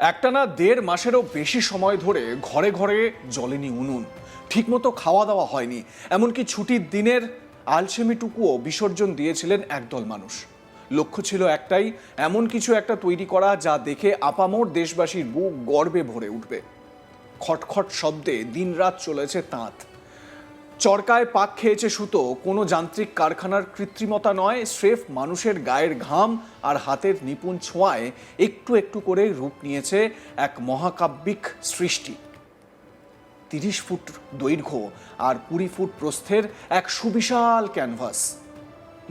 একটানা 1.5 মাসেরও বেশি সময় ধরে ঘরে ঘরে জ্বলেনি উনুন, ঠিকমতো খাওয়া দাওয়া হয়নি, এমনকি ছুটির দিনের আলসেমিটুকুও বিসর্জন দিয়েছিলেন একদল মানুষ। লক্ষ্য ছিল একটাই, এমন কিছু একটা তৈরি করা যা দেখে আপামর দেশবাসীর বুক গর্বে ভরে উঠবে। খটখট শব্দে দিনরাত চলেছে তাঁত, চরকায় পাক খেয়েছে সুতো। কোনো যান্ত্রিক কারখানার কৃত্রিমতা নয়, স্রেফ মানুষের গায়ের ঘাম আর হাতের নিপুণ ছোঁয়ায় একটু একটু করে রূপ নিয়েছে এক মহাকাব্যিক সৃষ্টি। 30 ফুট দৈর্ঘ্য আর 20 ফুট প্রস্থের এক সুবিশাল ক্যানভাস,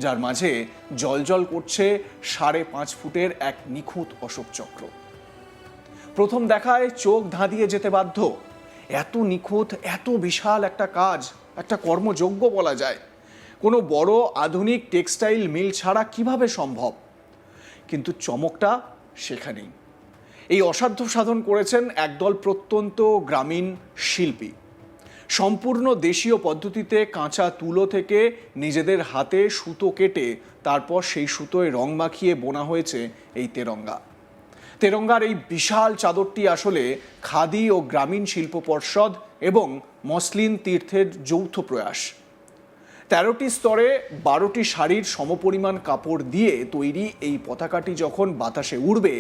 যার মাঝে জ্বলজ্বল করছে 5.5 ফুটের এক নিখুঁত অশোক চক্র। প্রথম দেখায় চোখ ধাঁধিয়ে যেতে বাধ্য। এত নিখুঁত, এত বিশাল একটা কাজ, একটা কর্মযজ্ঞ বলা যায়, কোনো বড় আধুনিক টেক্সটাইল মিল ছাড়া কিভাবে সম্ভব? কিন্তু চমকটা সেখানেই। এই অসাধ্য সাধন করেছেন একদল প্রত্যন্ত গ্রামীণ শিল্পী। সম্পূর্ণ দেশীয় পদ্ধতিতে কাঁচা তুলো থেকে নিজেদের হাতে সুতো কেটে তারপর সেই সুতোয় রং মাখিয়ে বোনা হয়েছে এই তেরঙ্গা। তেরঙ্গার এই বিশাল চাদরটি আসলে খাদি ও গ্রামীণ শিল্প পর্ষদ এবং মসলিন তীর্থের যৌথ প্রয়াস। 13টি স্তরে 12টি শাড়ির সমপরিমাণ কাপড় দিয়ে তৈরি এই পতাকাটি যখন বাতাসে উড়বে,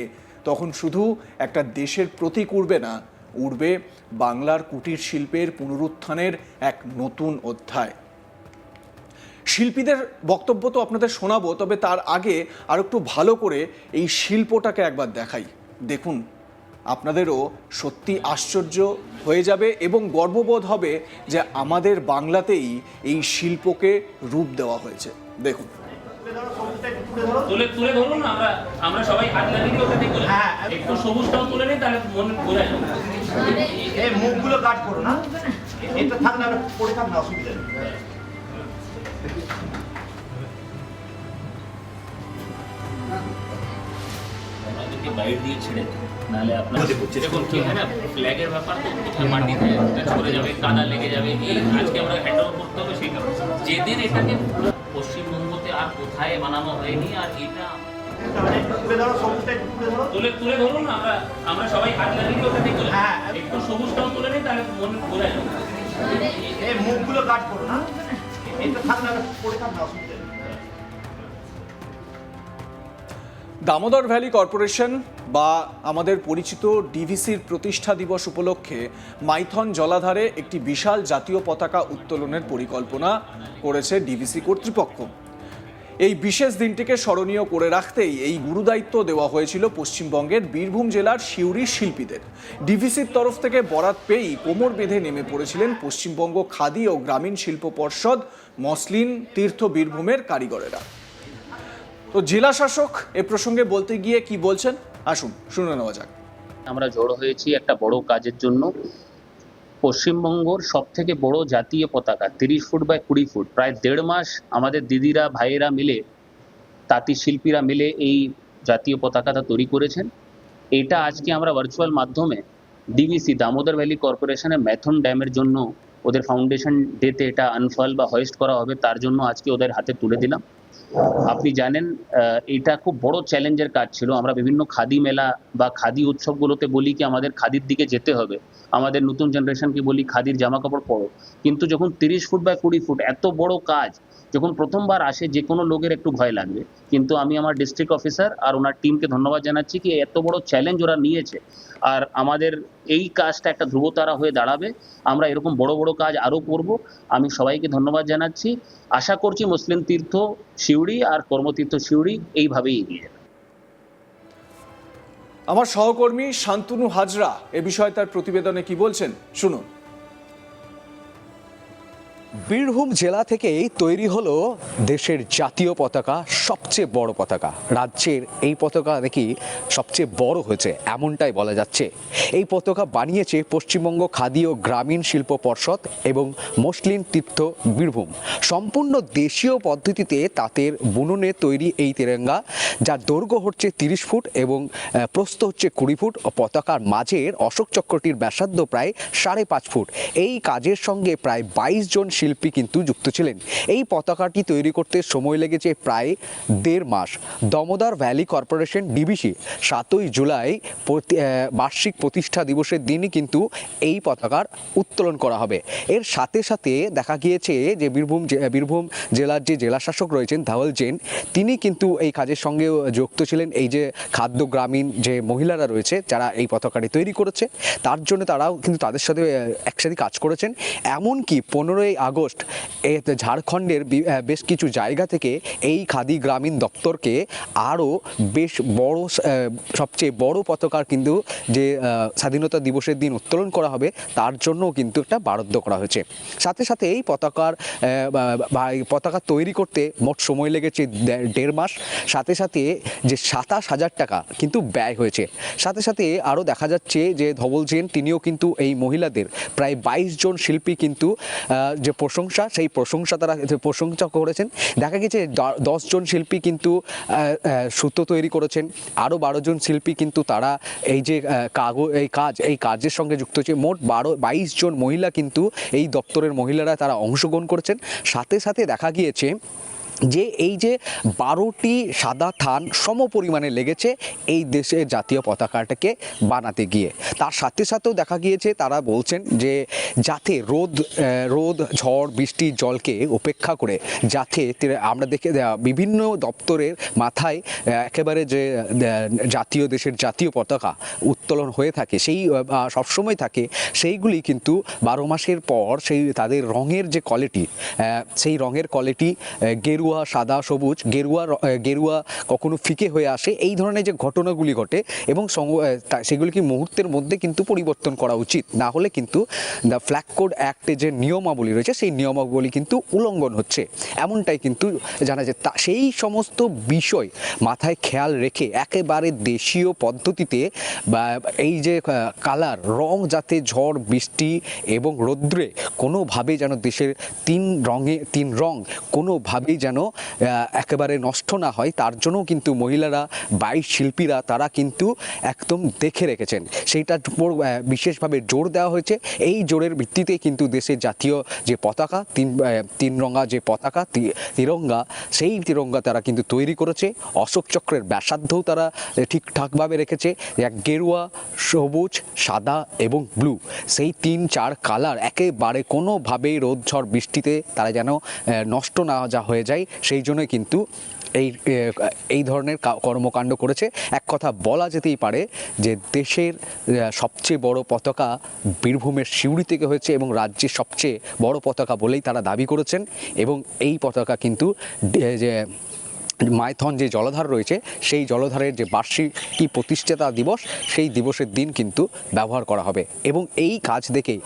তখন শুধু একটা দেশের প্রতীক উড়বে না, উড়বে বাংলার কুটির শিল্পের পুনরুত্থানের এক নতুন অধ্যায়। শিল্পীদের বক্তব্য তো আপনাদের শোনাবো, তবে তার আগে আর একটু ভালো করে এই শিল্পটাকে একবার দেখাই। দেখুন, আপনাদেরও সত্যি আশ্চর্য হয়ে যাবে এবং গর্ববোধ হবে যে আমাদের বাংলাতেই এই শিল্পকে রূপ দেওয়া হয়েছে। দেখুন, তুলে তুলে ধরুন, আমরা সবাই হাত লাগিয়ে দিই, ওটাতে করে একটু সবুজটাও তুলে নিই, তাহলে মনে বোঝা যাবে। এই মুখগুলো কাট করো না, এটা থাক না, পড়ে থাক না, অসুবিধা নেই। আমাদেরকে বাইরে দিয়ে ছেড়ে দিন, নাহলে আপনার দেখুন কি হয় না, ফ্ল্যাগের ব্যাপার তো কোথায় মাটিতে চলে যাবে, কাদা লেগে যাবে। এই আজকে আমরা হ্যান্ড ওভার করতে হবে সেই কারণে। যেদিন এটাকে পশ্চিমবঙ্গতে আর কোথায় বানানো হয়নি, আর এটা তুলে তুলে ধরুন, আমরা সবাই হাত লাগিয়ে দিই, ওটাতে করে একটু সবুজটাও তুলে নিই, তাহলে মনে বোঝা যাবে। এই মুখগুলো কাট করো না, এটা থাক না, পড়ে থাক না, অসুবিধা নেই। দামোদর ভ্যালি কর্পোরেশন বা আমাদের পরিচিত ডিভিসির প্রতিষ্ঠা দিবস উপলক্ষে মাইথন জলাধারে একটি বিশাল জাতীয় পতাকা উত্তোলনের পরিকল্পনা করেছে ডিভিসি কর্তৃপক্ষ। এই বিশেষ দিনটিকে স্মরণীয় করে রাখতেই এই গুরুদায়িত্ব দেওয়া হয়েছিল পশ্চিমবঙ্গের বীরভূম জেলার সিউড়ির শিল্পীদের। ডিভিসির তরফ থেকে বরাত পেয়েই কোমর বেঁধে নেমে পড়েছিলেন পশ্চিমবঙ্গ খাদি ও গ্রামীণ শিল্প পর্ষদ মসলিন তীর্থ বীরভূমের কারিগরেরা। তো জেলা শাসক এ প্রসঙ্গে বলতে গিয়ে কি বলছেন, আসুন শুনে নেওয়া যাক। আমরা জড়ো হয়েছি একটা বড় কাজের জন্য। পশ্চিমবঙ্গর সব থেকে বড় জাতীয় পতাকা 30 ফুট বাই 20 ফুট, প্রায় 1.5 মাস আমাদের দিদিরা ভাইয়েরা মিলে, তাঁতি শিল্পীরা মিলে এই জাতীয় পতাকাটা তৈরি করেছেন। এটা আজকে আমরা ভার্চুয়াল মাধ্যমে ডিভিসি দামোদর ভ্যালি কর্পোরেশনের ম্যাথন ড্যামের জন্য ওদের ফাউন্ডেশন ডেতে এটা আনফল বা হোয়েস্ট করা হবে, তার জন্য আজকে ওদের হাতে তুলে দিলাম। আপনি জানেন এটা খুব বড় চ্যালেঞ্জের কাজ ছিল। আমরা বিভিন্ন খাদি মেলা বা খাদি উৎসবগুলোতে বলি কি আমাদের খাদির দিকে যেতে হবে, আমাদের নতুন জেনারেশনকে বলি খাদির জামা কাপড় পরো, কিন্তু যখন 30 ফুট বাই 20 ফুট এত বড় কাজ যখন প্রথমবার আসে, যে কোনো লোকের একটু ভয় লাগবে। কিন্তু আমি আমার ডিস্ট্রিক্ট অফিসার আর ওনার টিমকে ধন্যবাদ জানাচ্ছি কি এত বড় চ্যালেঞ্জ ওরা নিয়েছে, আর আমাদের এই কাজটা একটা ধ্রুবতারা হয়ে দাঁড়াবে। আমরা এরকম বড় বড় কাজ আরও করব। আমি সবাইকে ধন্যবাদ জানাচ্ছি। আশা করছি মুসলিম তীর্থ সিউড়ি আর কর্মতীর্থ সিউড়ি এইভাবেই এগিয়ে যাবে। আমার সহকর্মী শান্তনু হাজরা এ বিষয়ে তার প্রতিবেদনে কি বলছেন, শুনুন। বীরভূম জেলা থেকেই তৈরি হলো দেশের জাতীয় পতাকা, সবচেয়ে বড় পতাকা। রাজ্যের এই পতাকা নাকি সবচেয়ে বড় হয়েছে এমনটাই বলা যাচ্ছে। এই পতাকা বানিয়েছে পশ্চিমবঙ্গ খাদি ও গ্রামীণ শিল্প পর্ষদ এবং মসলিন তীর্থ বীরভূম। সম্পূর্ণ দেশীয় পদ্ধতিতে তাঁতের বুননে তৈরি এই তেরঙ্গা, যার দৈর্ঘ্য হচ্ছে 30 ফুট এবং প্রস্থ হচ্ছে 20 ফুট। পতাকার মাঝের অশোক চক্রটির ব্যাসার্ধ প্রায় 5.5 ফুট। এই কাজের সঙ্গে প্রায় 22 জন শিল্পী শিল্পী কিন্তু যুক্ত ছিলেন। এই পতাকাটি তৈরি করতে সময় লেগেছে প্রায় 1.5 মাস। দামোদর ভ্যালি কর্পোরেশন ডিভিসি 7ই জুলাই বার্ষিক প্রতিষ্ঠা দিবসের দিনই কিন্তু এই পতাকার উত্তোলন করা হবে। এর সাথে সাথে দেখা গিয়েছে যে বীরভূম জেলার যে জেলাশাসক রয়েছেন ধওল জেন, তিনি কিন্তু এই কাজের সঙ্গে যুক্ত ছিলেন। এই যে খাদ্য গ্রামীণ যে মহিলারা রয়েছে যারা এই পতাকাটি তৈরি করেছে, তার জন্য তারাও কিন্তু তাদের সাথে একসাথে কাজ করেছেন। এমনকি 15ই আগস্ট ঝাড়খণ্ডের বেশ কিছু জায়গা থেকে এই খাদি গ্রামীণ দপ্তরকে আরও বেশ বড়, সবচেয়ে বড় পতাকার কিন্তু যে স্বাধীনতা দিবসের দিন উত্তোলন করা হবে তার জন্য কিন্তু একটা বরাদ্দ করা হয়েছে। সাথে সাথে এই পতাকা তৈরি করতে মোট সময় লেগেছে 1.5 মাস। সাথে সাথে যে 27,000 টাকা কিন্তু ব্যয় হয়েছে। সাথে সাথে আরও দেখা যাচ্ছে যে ধবল জেন তিনিও কিন্তু এই মহিলাদের প্রায় 22 জন শিল্পী কিন্তু যে সেই প্রশংসা তারা প্রশংসা করেছেন। দেখা গেছে 10 জন শিল্পী কিন্তু সুতো তৈরি করেছেন, আরও 12 জন শিল্পী কিন্তু তারা এই যে এই কাজের সঙ্গে যুক্ত হচ্ছে। মোট 22 জন মহিলা কিন্তু এই দপ্তরের মহিলারা তারা অংশগ্রহণ করেছেন। সাথে সাথে দেখা গিয়েছে যে এই যে 12টি সাদা থান সম পরিমাণে লেগেছে এই দেশের জাতীয় পতাকাটাকে বানাতে গিয়ে। তার সাথে সাথেও দেখা গিয়েছে তারা বলছেন যে যাতে রোদ ঝড় বৃষ্টির জলকে উপেক্ষা করে যাতে আমরা বিভিন্ন দপ্তরের মাথায় একেবারে যে দেশের জাতীয় পতাকা উত্তোলন হয়ে থাকে, সেই সবসময় থাকে, সেইগুলি কিন্তু 12 মাসের পর তাদের রঙের যে কোয়ালিটি, সেই রঙের কোয়ালিটি গেরুয়া, সাদা, সবুজ, গেরুয়া কখনো ফিকে হয়ে আসে। এই ধরনের যে ঘটনাগুলি ঘটে এবং সেগুলিকে মুহূর্তের মধ্যে কিন্তু পরিবর্তন করা উচিত, না হলে কিন্তু দ্য ফ্ল্যাগ কোড অ্যাক্টে যে নিয়মাবলী রয়েছে সেই নিয়মাবলী কিন্তু উল্লঙ্ঘন হচ্ছে, এমনটাই কিন্তু জানা যায়। সেই সমস্ত বিষয় মাথায় খেয়াল রেখে একেবারে দেশীয় পদ্ধতিতে বা এই যে কালার রং যাতে ঝড় বৃষ্টি এবং রৌদ্রে কোনোভাবেই যেন দেশের তিন রং কোনোভাবেই যেন একেবারে নষ্ট না হয়, তার জন্য কিন্তু মহিলারা 22 শিল্পীরা তারা কিন্তু একদম দেখে রেখেছেন। সেইটার উপর বিশেষভাবে জোর দেওয়া হয়েছে। এই জোরের ভিত্তিতে কিন্তু দেশের জাতীয় যে পতাকা তিন রঙা যে পতাকা তিরঙ্গা, সেই তিরঙ্গা তারা কিন্তু তৈরি করেছে। অশোক চক্রের ব্যাসার্ধও তারা ঠিকঠাকভাবে রেখেছে। এক গেরুয়া, সবুজ, সাদা এবং ব্লু, সেই 3-4 কালার একেবারে কোনোভাবেই রোদ ঝড় বৃষ্টিতে তারা যেন নষ্ট না হয়ে যায়, সেই জন্যই কিন্তু এই ধরনের কর্মকাণ্ড করেছে। এক কথা বলা যেতেই পারে যে দেশের সবচেয়ে বড় পতাকা বীরভূমের সিউড়ি থেকে হয়েছে এবং রাজ্যের সবচেয়ে বড় পতাকা বলেই তারা দাবি করেছেন। এবং এই পতাকা কিন্তু যে মাইথন যে জলাধার রয়েছে সেই জলাধারের যে বার্ষিকী প্রতিষ্ঠাতা দিবস, সেই দিবসের দিন কিন্তু ব্যবহার করা হবে। এবং এই কাজ দেখেই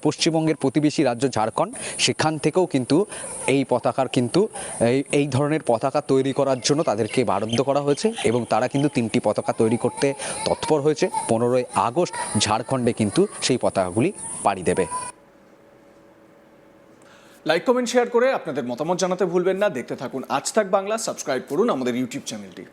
পশ্চিমবঙ্গের প্রতিবেশী রাজ্য ঝাড়খণ্ড, সেখান থেকেও কিন্তু এই পতাকার কিন্তু এই ধরনের পতাকা তৈরি করার জন্য তাদেরকে বরাদ্দ করা হয়েছে এবং তারা কিন্তু 3টি পতাকা তৈরি করতে তৎপর হয়েছে। 15ই আগস্ট ঝাড়খণ্ডে কিন্তু সেই পতাকাগুলি পাড়ি দেবে। লাইক, কমেন্ট, শেয়ার করে আপনাদের মতামত জানাতে ভুলবেন না। দেখতে থাকুন আজ তাক বাংলা, সাবস্ক্রাইব করুন আমাদের ইউটিউব চ্যানেলটি।